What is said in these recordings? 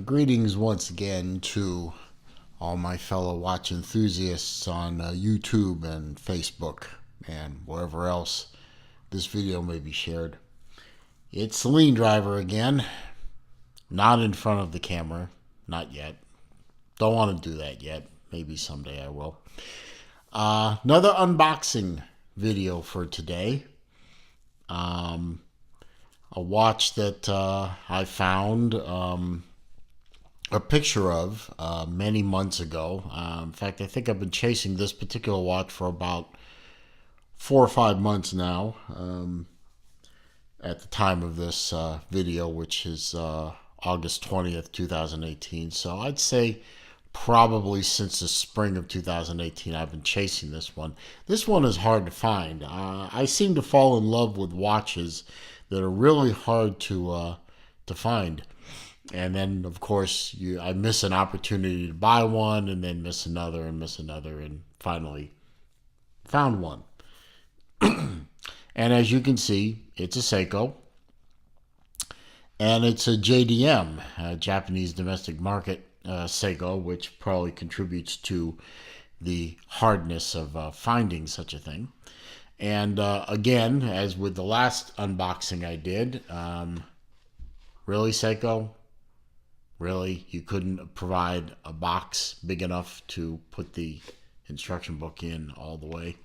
Greetings once again to all my fellow watch enthusiasts on YouTube and Facebook and wherever else this video may be shared. It's the Lean Driver again, not in front of the camera, not yet. Don't want to do that yet. Maybe someday I will. Another unboxing video for today. A watch that I found a picture of many months ago. In fact, I think I've been chasing this particular watch for about 4 or 5 months now at the time of this video, which is August 20th, 2018. So I'd say probably since the spring of 2018 I've been chasing this one. This one is hard to find. I seem to fall in love with watches that are really hard to find. And then, of course, I miss an opportunity to buy one, and then miss another, and finally found one. And as you can see, it's a Seiko, and it's a JDM, Japanese Domestic Market Seiko, which probably contributes to the hardness of finding such a thing. And again, as with the last unboxing I did, really, Seiko? Really? You couldn't provide a box big enough to put the instruction book in all the way?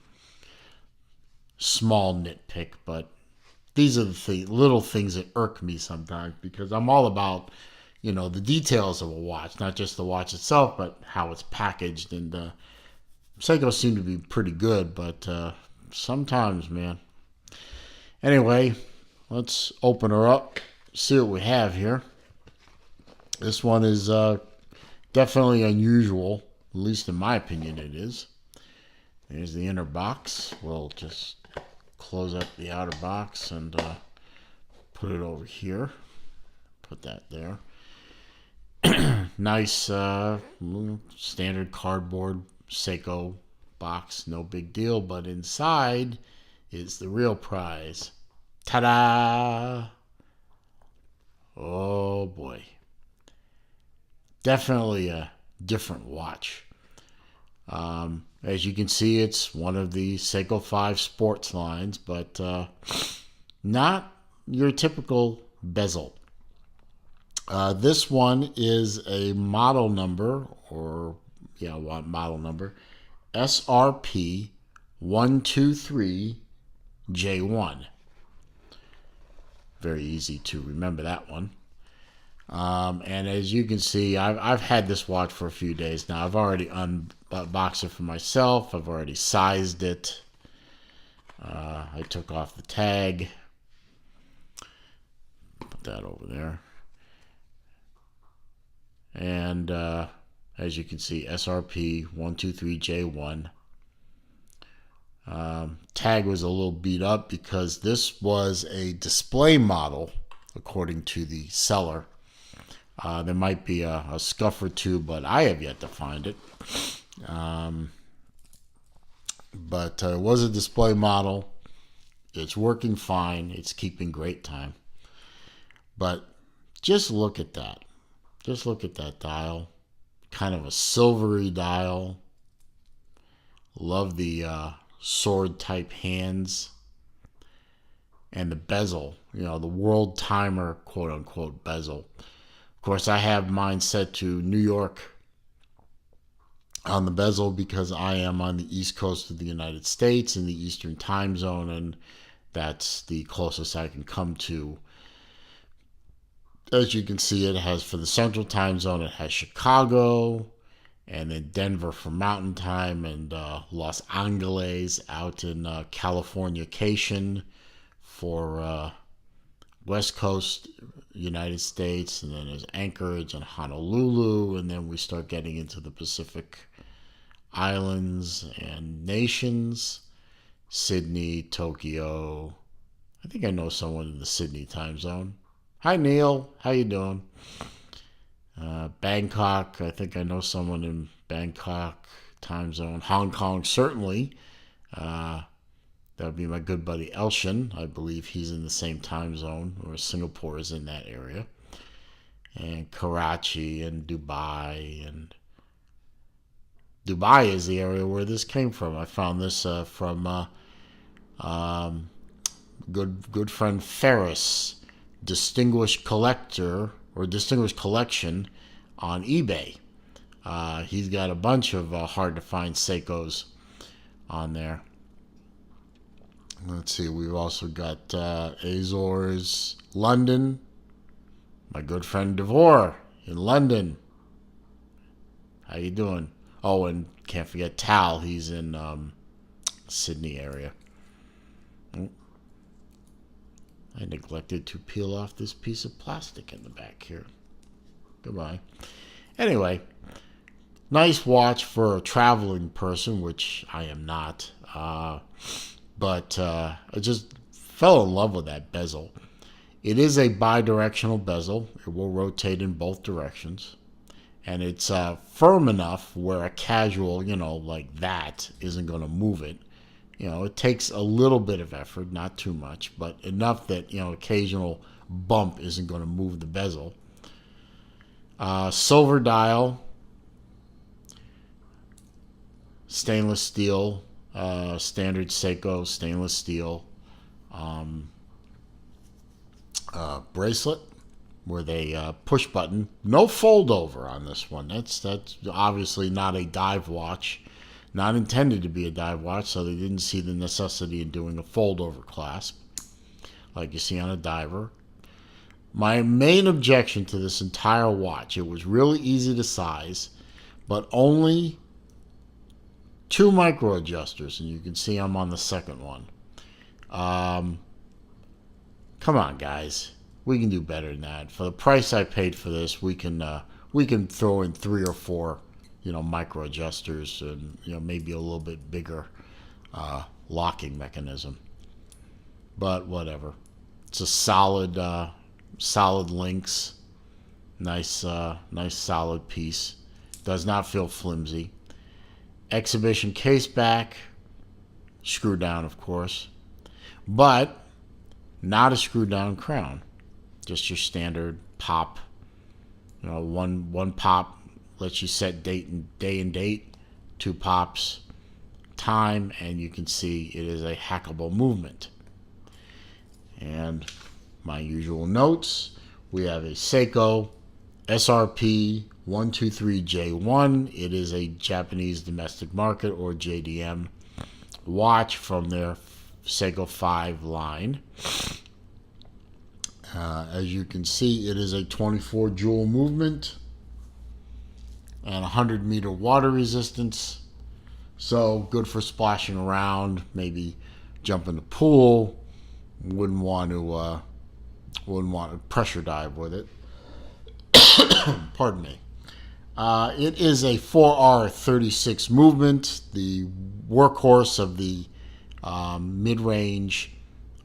Small nitpick, but these are the little things that irk me sometimes, because I'm all about, the details of a watch, not just the watch itself, but how it's packaged. And Seiko seem to be pretty good, but sometimes, man. Anyway, let's open her up, see what we have here. This one is definitely unusual, at least in my opinion it is. There's the inner box. We'll just close up the outer box and put it over here. Put that there. Nice standard cardboard Seiko box, no big deal, but inside is the real prize. Ta-da! Oh boy. Definitely a different watch. As you can see, it's one of the Seiko 5 sports lines, but not your typical bezel. This one is a model number, model number, SRP123J1. Very easy to remember that one. And as you can see, I've had this watch for a few days now. I've already unboxed it for myself. I've already sized it. I took off the tag. Put that over there. And as you can see, SRP123J1. Tag was a little beat up because this was a display model, according to the seller. There might be a scuff or two, but I have yet to find it. But it was a display model. It's working fine. It's keeping great time. But just look at that. Just look at that dial. Kind of a silvery dial. Love the sword type hands. And the bezel, the world timer, quote unquote, bezel. Of course, I have mine set to New York on the bezel because I am on the East Coast of the United States in the Eastern time zone, and that's the closest I can come to. As you can see, it has, for the Central time zone, it has Chicago, and then Denver for Mountain Time, and Los Angeles out in Californication for West Coast United States, and then there's Anchorage and Honolulu, and then we start getting into the Pacific Islands and nations, Sydney, Tokyo. I think I know someone in the Sydney time zone. Hi Neil, how you doing? Bangkok, I think I know someone in Bangkok time zone. Hong Kong, certainly. That would be my good buddy Elshin. I believe he's in the same time zone, or Singapore is in that area. and Karachi and Dubai. And Dubai is the area where this came from. I found this from good friend Ferris, distinguished collector or distinguished collection on eBay. He's got a bunch of hard to find Seikos on there. Let's see, we've also got Azores, London. My good friend Devore in London. How you doing? Oh, and can't forget Tal. He's in Sydney area. I neglected to peel off this piece of plastic in the back here. Goodbye. Anyway, nice watch for a traveling person, which I am not. But I just fell in love with that bezel. It is a bi-directional bezel. It will rotate in both directions. And it's firm enough where a casual, like that isn't going to move it. It takes a little bit of effort, not too much, but enough that, occasional bump isn't going to move the bezel. Silver dial, stainless steel, standard Seiko stainless steel bracelet with a push button. No fold over on this one. That's obviously not a dive watch. Not intended to be a dive watch, so they didn't see the necessity in doing a fold-over clasp like you see on a diver. My main objection to this entire watch, it was really easy to size, but only 2 micro adjusters, and you can see I'm on the second one. Come on, guys. We can do better than that. For the price I paid for this, we can throw in 3 or 4 micro adjusters and maybe a little bit bigger locking mechanism, but whatever. It's a solid links, nice solid piece. Does not feel flimsy. Exhibition case back, screw down of course, but not a screw down crown. Just your standard pop. One pop lets you set day and date, 2 pops, time, and you can see it is a hackable movement. And my usual notes, we have a Seiko SRP123J1. It is a Japanese domestic market or JDM watch from their Seiko 5 line. As you can see, it is a 24 joule movement and 100-meter water resistance, so good for splashing around, maybe jump in the pool. Wouldn't want to pressure dive with it. Pardon me. It is a 4R36 movement, the workhorse of the mid-range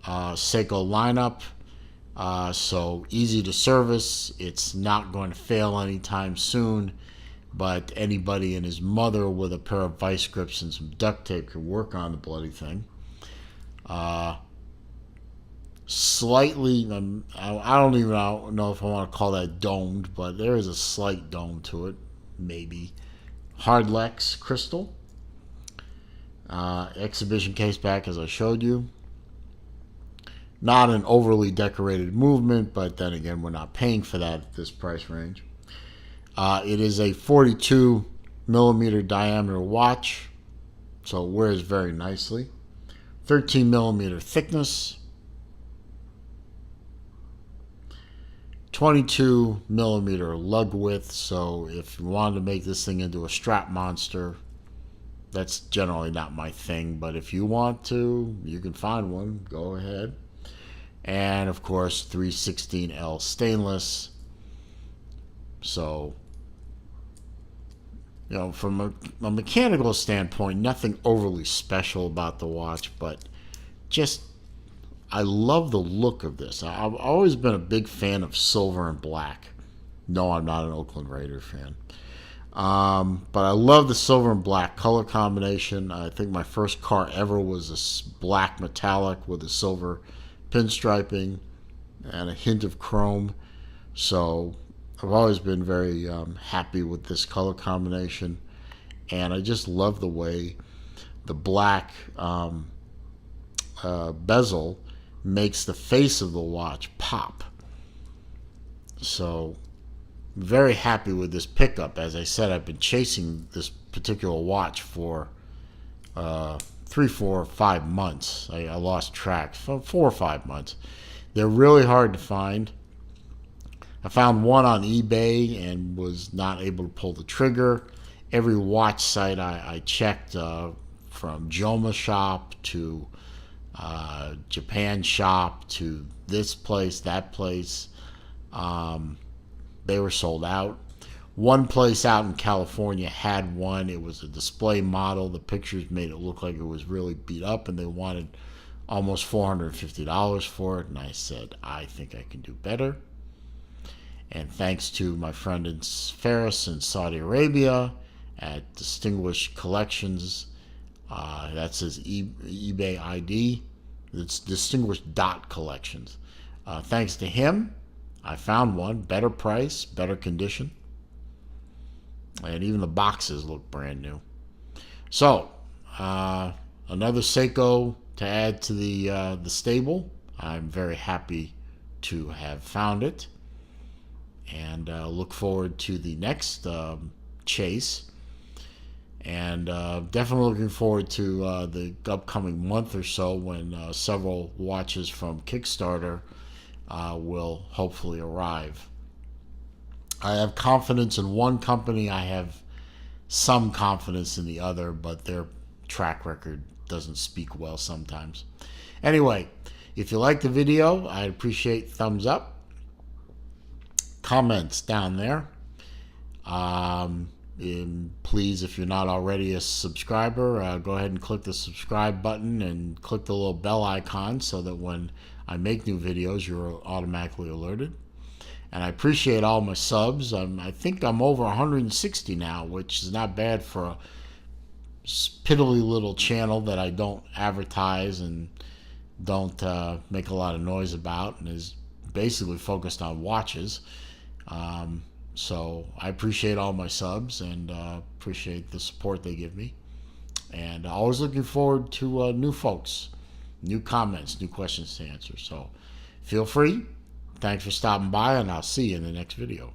Seiko lineup. So easy to service. It's not going to fail anytime soon. But anybody and his mother with a pair of vice grips and some duct tape can work on the bloody thing. Slightly, I don't even know if I want to call that domed, but there is a slight dome to it, maybe. Hardlex crystal. Exhibition case back, as I showed you. Not an overly decorated movement, but then again, we're not paying for that at this price range. It is a 42 millimeter diameter watch, so it wears very nicely. 13 millimeter thickness. 22 millimeter lug width, so if you wanted to make this thing into a strap monster, that's generally not my thing, but if you want to, you can find one, go ahead. And of course 316L stainless. So from a mechanical standpoint, nothing overly special about the watch, but just I love the look of this. I've always been a big fan of silver and black. No, I'm not an Oakland Raiders fan. But I love the silver and black color combination. I think my first car ever was a black metallic with a silver pinstriping and a hint of chrome. So I've always been very happy with this color combination, and I just love the way the black bezel makes the face of the watch pop. So very happy with this pickup. As I said, I've been chasing this particular watch for 3, 4, 5 months. I lost track for 4 or 5 months. They're really hard to find. I found one on eBay and was not able to pull the trigger. Every watch site I checked, from Joma Shop to Japan Shop to this place, that place, they were sold out. One place out in California had one. It was a display model. The pictures made it look like it was really beat up, and they wanted almost $450 for it. And I said, I think I can do better. And thanks to my friend in Ferris in Saudi Arabia at Distinguished Collections, that's his eBay ID. It's Distinguished Collections. Thanks to him, I found one, better price, better condition, and even the boxes look brand new. So, another Seiko to add to the stable. I'm very happy to have found it, and look forward to the next chase. And definitely looking forward to the upcoming month or so when several watches from Kickstarter will hopefully arrive. I have confidence in one company. I have some confidence in the other, but their track record doesn't speak well sometimes. Anyway, if you like the video, I'd appreciate thumbs up, comments down there. And please, if you're not already a subscriber, go ahead and click the subscribe button and click the little bell icon so that when I make new videos, you're automatically alerted. And I appreciate all my subs. I think I'm over 160 now, which is not bad for a piddly little channel that I don't advertise and don't make a lot of noise about, and is basically focused on watches. So I appreciate all my subs and appreciate the support they give me. And always looking forward to new folks, new comments, new questions to answer. So feel free. Thanks for stopping by, and I'll see you in the next video.